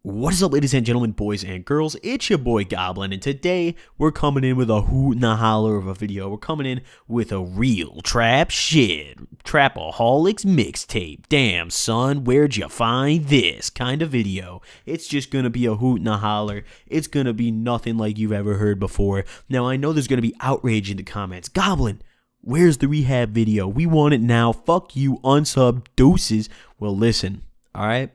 What is up, ladies and gentlemen, boys and girls? It's your boy Goblin, and today we're coming in with a hoot and a holler of a video. We're coming in with a real trap shit, Trapaholics mixtape. Damn, son, where'd you find this kind of video? It's just gonna be a hoot and a holler. It's gonna be nothing like you've ever heard before. Now, I know there's gonna be outrage in the comments. Goblin, where's the rehab video? We want it now. Fuck you, unsub deuces. Well, listen, alright?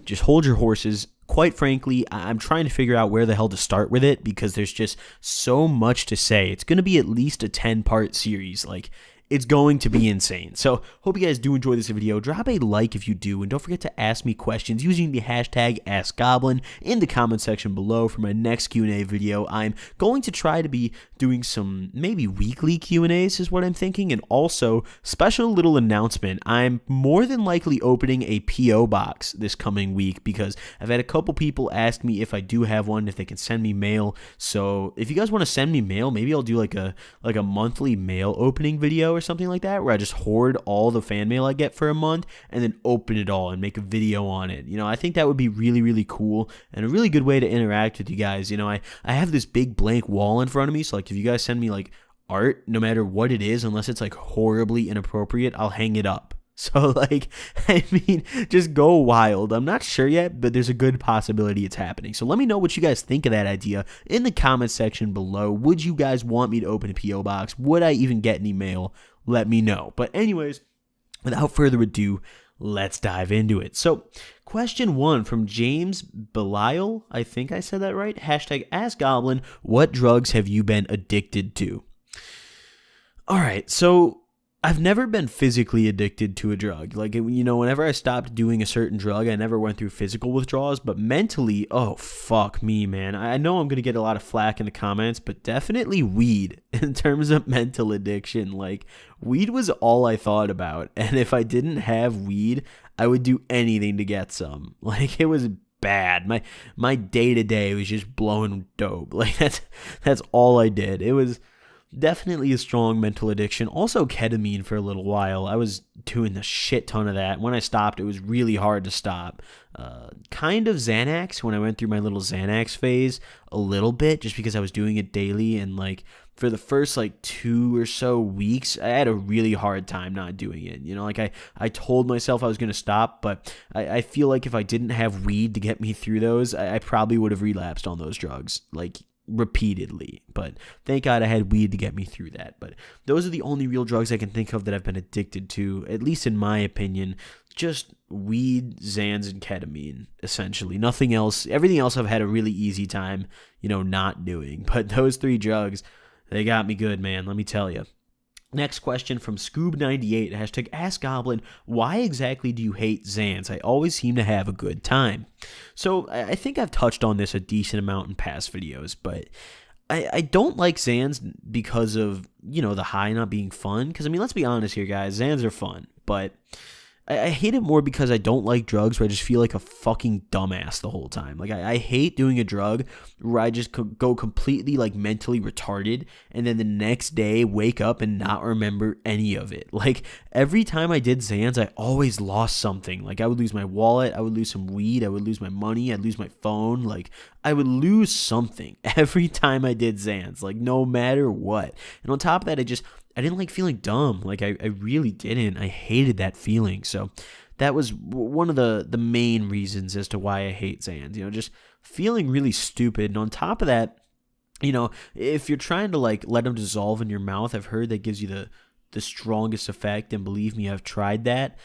Just hold your horses. Quite frankly, I'm trying to figure out where the hell to start with it because there's just so much to say. It's going to be at least a 10-part series. It's going to be insane. So, hope you guys do enjoy this video. Drop a like if you do, and don't forget to ask me questions using the hashtag AskGoblin in the comment section below for my next Q&A video. I'm going to try to be doing some maybe weekly Q&As is what I'm thinking, and also, special little announcement, I'm more than likely opening a P.O. box this coming week because I've had a couple people ask me if I do have one, if they can send me mail. So, if you guys want to send me mail, maybe I'll do like a monthly mail opening video or something like that, where I just hoard all the fan mail I get for a month and then open it all and make a video on it. I think that would be really, really cool and a really good way to interact with you guys. I have this big blank wall in front of me, so if you guys send me art, no matter what it is, unless it's horribly inappropriate, I'll hang it up. So just go wild. I'm not sure yet, but there's a good possibility it's happening. So let me know what you guys think of that idea in the comment section below. Would you guys want me to open a P.O. box? Would I even get any mail? Let me know. But anyways, without further ado, let's dive into it. So, question 1 from James Belial. I think I said that right. Hashtag AskGoblin. What drugs have you been addicted to? All right, so I've never been physically addicted to a drug. Whenever I stopped doing a certain drug, I never went through physical withdrawals, but mentally, oh, fuck me, man. I know I'm going to get a lot of flack in the comments, but definitely weed in terms of mental addiction. Weed was all I thought about, and if I didn't have weed, I would do anything to get some. It was bad. My day-to-day was just blowing dope. That's all I did. It was definitely a strong mental addiction. Also ketamine for a little while. I was doing a shit ton of that. When I stopped, it was really hard to stop. Kind of Xanax when I went through my little Xanax phase a little bit, just because I was doing it daily, and for the first 2 or so weeks, I had a really hard time not doing it. I told myself I was going to stop, but I feel like if I didn't have weed to get me through those, I probably would have relapsed on those drugs repeatedly. But thank God I had weed to get me through that. But those are the only real drugs I can think of that I've been addicted to, at least in my opinion. Just weed, Xans, and ketamine, essentially. Nothing else. Everything else I've had a really easy time, not doing. But those 3 drugs, they got me good, man, let me tell you. Next question from Scoob98, hashtag AskGoblin. Why exactly do you hate Xans? I always seem to have a good time. So I think I've touched on this a decent amount in past videos, but I don't like Xans because of, the high not being fun. Because, let's be honest here, guys. Xans are fun, but I hate it more because I don't like drugs where I just feel like a fucking dumbass the whole time. I hate doing a drug where I just go completely mentally retarded and then the next day wake up and not remember any of it. Every time I did Xans, I always lost something. I would lose my wallet, I would lose some weed, I would lose my money, I'd lose my phone. I would lose something every time I did Xans, no matter what. And on top of that, I didn't like feeling dumb. I really didn't. I hated that feeling. So that was one of the main reasons as to why I hate Xans. Just feeling really stupid. And on top of that, if you're trying to let them dissolve in your mouth, I've heard that gives you the strongest effect. And believe me, I've tried that.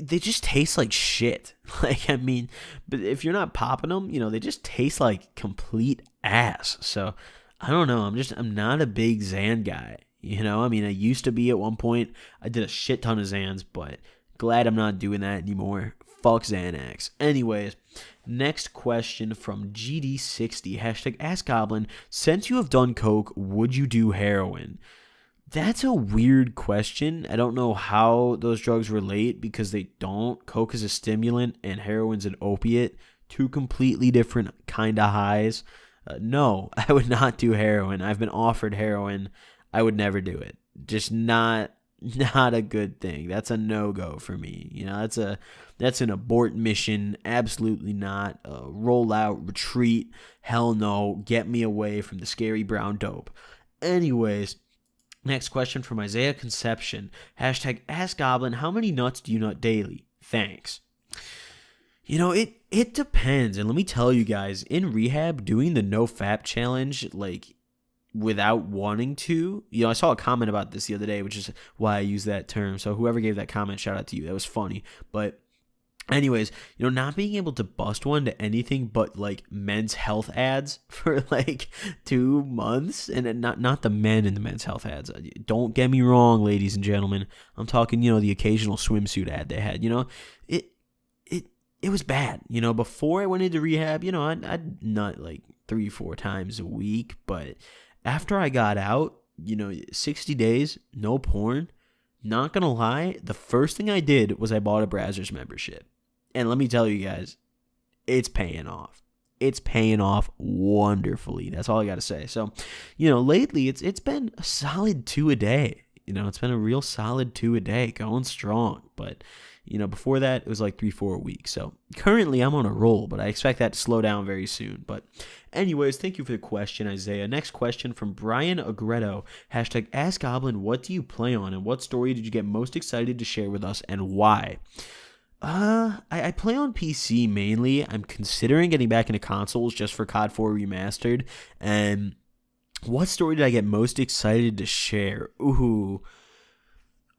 They just taste like shit. But if you're not popping them, they just taste like complete ass. So I don't know. I'm not a big Xan guy. I used to be at one point. I did a shit ton of Xans, but glad I'm not doing that anymore. Fuck Xanax. Anyways, next question from GD60, hashtag AskGoblin. Since you have done coke, would you do heroin? That's a weird question. I don't know how those drugs relate because they don't. Coke is a stimulant and heroin's an opiate. 2 completely different kind of highs. No, I would not do heroin. I've been offered heroin. I would never do it. Just not a good thing. That's a no-go for me. That's That's an abort mission. Absolutely not. Roll out, retreat. Hell no. Get me away from the scary brown dope. Anyways, next question from Isaiah Conception. Hashtag Ask Goblin, how many nuts do you nut daily? Thanks. It depends. And let me tell you guys, in rehab, doing the no fap challenge, like, without wanting to, I saw a comment about this the other day, which is why I use that term. So whoever gave that comment, shout out to you. That was funny. But anyways, not being able to bust one to anything but like men's health ads for like 2 months, and not the men in the men's health ads. Don't get me wrong, ladies and gentlemen. I'm talking, the occasional swimsuit ad they had. It was bad. Before I went into rehab, I'd nut like 3-4 times a week, but after I got out, 60 days, no porn. Not gonna lie, the first thing I did was I bought a Brazzers membership. And let me tell you guys, it's paying off. It's paying off wonderfully. That's all I got to say. So, lately it's been a solid 2 a day. It's been a real solid 2 a day, going strong. But, before that, it was like 3-4 a week. So currently I'm on a roll, but I expect that to slow down very soon. But anyways, thank you for the question, Isaiah. Next question from Brian Agretto. Hashtag Ask Goblin, what do you play on, and what story did you get most excited to share with us, and why? I play on PC mainly. I'm considering getting back into consoles just for COD 4 Remastered. And what story did I get most excited to share? Ooh.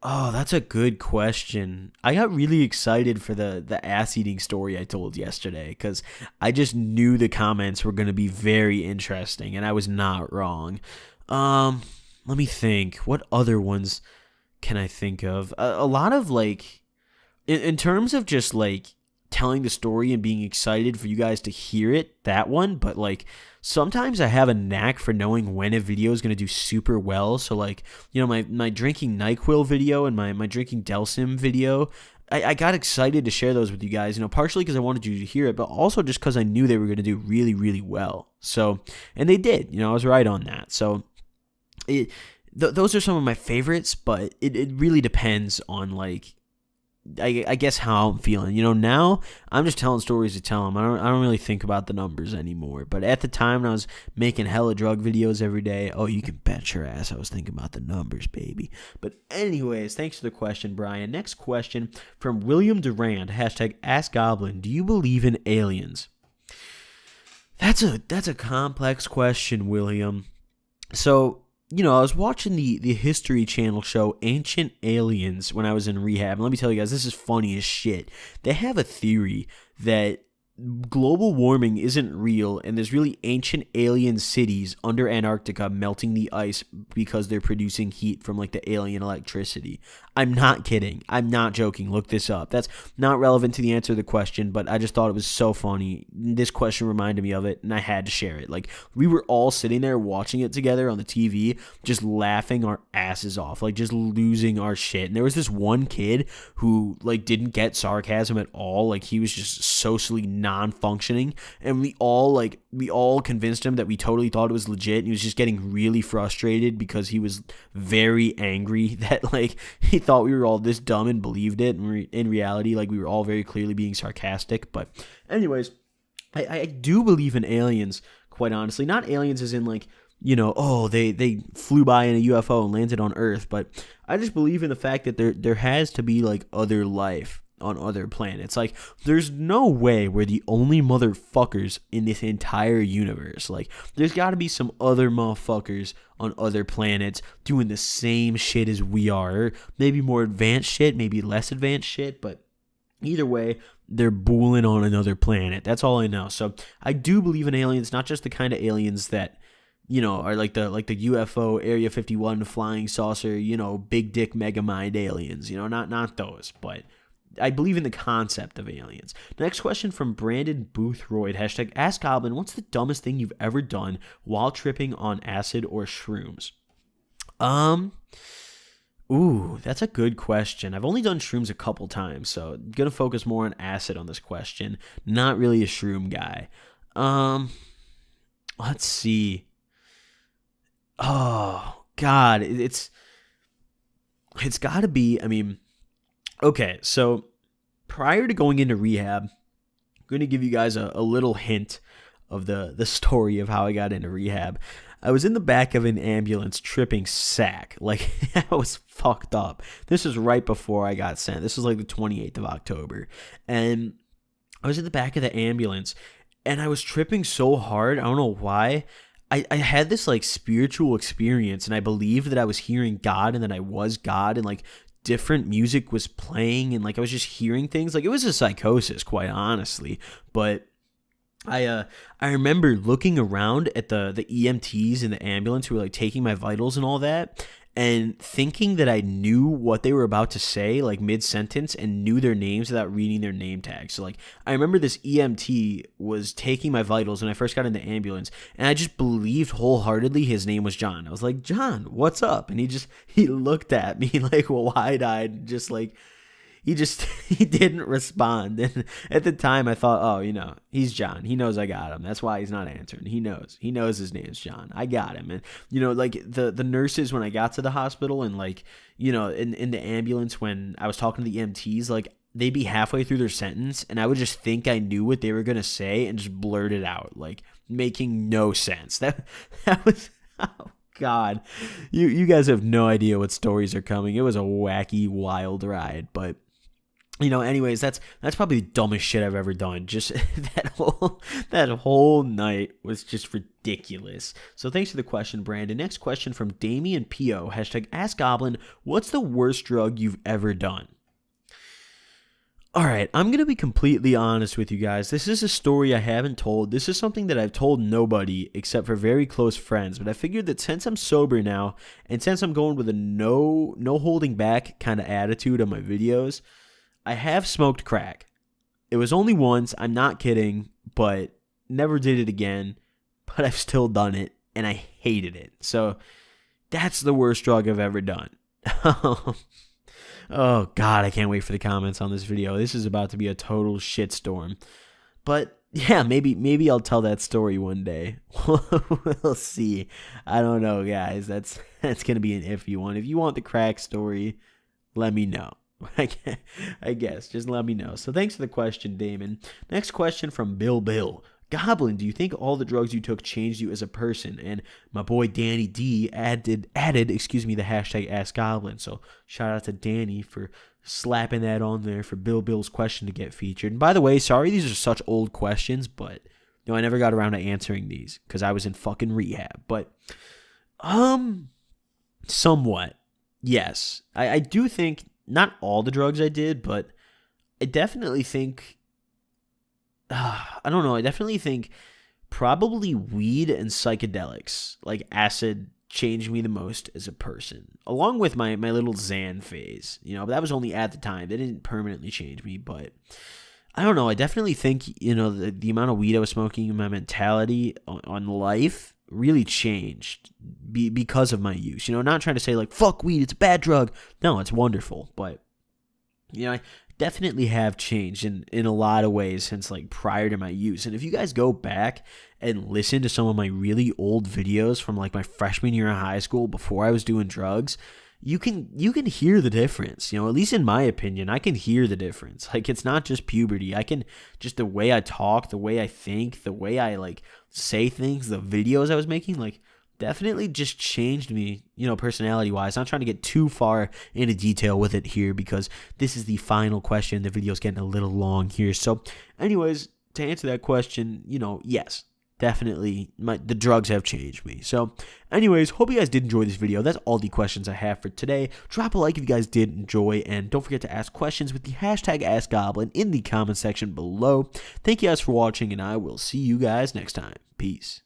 Oh, that's a good question. I got really excited for the ass-eating story I told yesterday because I just knew the comments were going to be very interesting, and I was not wrong. Let me think. What other ones can I think of? A lot of, like, in terms of just, like, telling the story and being excited for you guys to hear it, that one, but, like, sometimes I have a knack for knowing when a video is going to do super well. So, like, my drinking NyQuil video and my drinking Delsim video, I got excited to share those with you guys, partially because I wanted you to hear it, but also just because I knew they were going to do really, really well. So, and they did, I was right on that. So, those are some of my favorites, but it really depends on, like, I guess how I'm feeling. Now I'm just telling stories to tell them. I don't really think about the numbers anymore. But at the time when I was making hella drug videos every day, oh, you can bet your ass I was thinking about the numbers, baby. But anyways, thanks for the question, Brian. Next question from William Durand. Hashtag Ask Goblin. Do you believe in aliens? That's a complex question, William. So, I was watching the History Channel show Ancient Aliens when I was in rehab. And let me tell you guys, this is funny as shit. They have a theory that global warming isn't real, and there's really ancient alien cities under Antarctica melting the ice because they're producing heat from, like, the alien electricity. I'm not kidding. I'm not joking. Look this up. That's not relevant to the answer to the question, but I just thought it was so funny. This question reminded me of it, and I had to share it. Like, we were all sitting there watching it together on the TV, just laughing our asses off, like, just losing our shit. And there was this one kid who, like, didn't get sarcasm at all. Like, he was just socially non-functioning, and we all convinced him that we totally thought it was legit, and he was just getting really frustrated because he was very angry that, like, he thought we were all this dumb and believed it, and in reality, like, we were all very clearly being sarcastic. But anyways, I do believe in aliens, quite honestly. Not aliens as in, like, they flew by in a UFO and landed on Earth, but I just believe in the fact that there has to be, like, other life on other planets. Like, there's no way we're the only motherfuckers in this entire universe. Like, there's got to be some other motherfuckers on other planets doing the same shit as we are. Or maybe more advanced shit, maybe less advanced shit, but either way, they're booling on another planet. That's all I know. So I do believe in aliens, not just the kind of aliens that are like the UFO Area 51 flying saucer, big dick mega mind aliens, not those, but I believe in the concept of aliens. Next question from Brandon Boothroyd. Hashtag Ask Goblin. What's the dumbest thing you've ever done while tripping on acid or shrooms? Ooh, that's a good question. I've only done shrooms a couple times, so I'm going to focus more on acid on this question. Not really a shroom guy. Let's see. Oh, God. It's got to be, okay, so prior to going into rehab, I'm going to give you guys a little hint of the story of how I got into rehab. I was in the back of an ambulance tripping sack. Like, I was fucked up. This was right before I got sent. This was like the 28th of October. And I was in the back of the ambulance, and I was tripping so hard. I don't know why. I had this like spiritual experience, and I believed that I was hearing God and that I was God, and like different music was playing, and like I was just hearing things. Like, it was a psychosis, quite honestly. But I remember looking around at the EMTs in the ambulance who were like taking my vitals and all that, and thinking that I knew what they were about to say, like mid-sentence, and knew their names without reading their name tag. So like, I remember this EMT was taking my vitals when I first got in the ambulance, and I just believed wholeheartedly his name was John. I was like, John, what's up? And he looked at me like wide-eyed, just like, he didn't respond. And at the time I thought, oh, he's John. He knows I got him. That's why he's not answering. He knows his name's John. I got him. And, like the nurses, when I got to the hospital, and like, in the ambulance, when I was talking to the EMTs, like, they'd be halfway through their sentence, and I would just think I knew what they were going to say and just blurt it out, like, making no sense. That was, oh God, you guys have no idea what stories are coming. It was a wacky, wild ride, but anyways, that's probably the dumbest shit I've ever done. Just that whole night was just ridiculous. So thanks for the question, Brandon. Next question from Damian P.O. #AskGoblin. What's the worst drug you've ever done? All right, I'm going to be completely honest with you guys. This is a story I haven't told. This is something that I've told nobody except for very close friends. But I figured that since I'm sober now, and since I'm going with a no holding back kind of attitude on my videos, I have smoked crack. It was only once, I'm not kidding, but never did it again. But I've still done it, and I hated it. So that's the worst drug I've ever done. Oh God, I can't wait for the comments on this video. This is about to be a total shitstorm. But yeah, maybe I'll tell that story one day. We'll see. I don't know, guys. That's gonna be an iffy one. If you want the crack story, let me know. I guess. Just let me know. So thanks for the question, Damon. Next question from Bill. Goblin, do you think all the drugs you took changed you as a person? And my boy Danny D added the #AskGoblin. So shout out to Danny for slapping that on there for Bill's question to get featured. And by the way, sorry these are such old questions, but I never got around to answering these because I was in fucking rehab. But somewhat, yes. I do think not all the drugs I did, but I definitely think, I don't know, I definitely think probably weed and psychedelics, like acid, changed me the most as a person, along with my little Xan phase, but that was only at the time. They didn't permanently change me, but I don't know, I definitely think, the amount of weed I was smoking and my mentality on life really changed because of my use. Not trying to say like, fuck weed, it's a bad drug. No, it's wonderful. But, I definitely have changed in a lot of ways since like prior to my use. And if you guys go back and listen to some of my really old videos from like my freshman year of high school before I was doing drugs, you can hear the difference. At least in my opinion, I can hear the difference. Like, it's not just puberty. I can just, the way I talk, the way I think, the way I like say things, the videos I was making, like, definitely just changed me, personality wise. Not trying to get too far into detail with it here because this is the final question. The video's getting a little long here. So anyways, to answer that question, yes, definitely the drugs have changed me. So anyways, hope you guys did enjoy this video. That's all the questions I have for today. Drop a like if you guys did enjoy, and don't forget to ask questions with the #AskGoblin in the comment section below. Thank you guys for watching, and I will see you guys next time. Peace.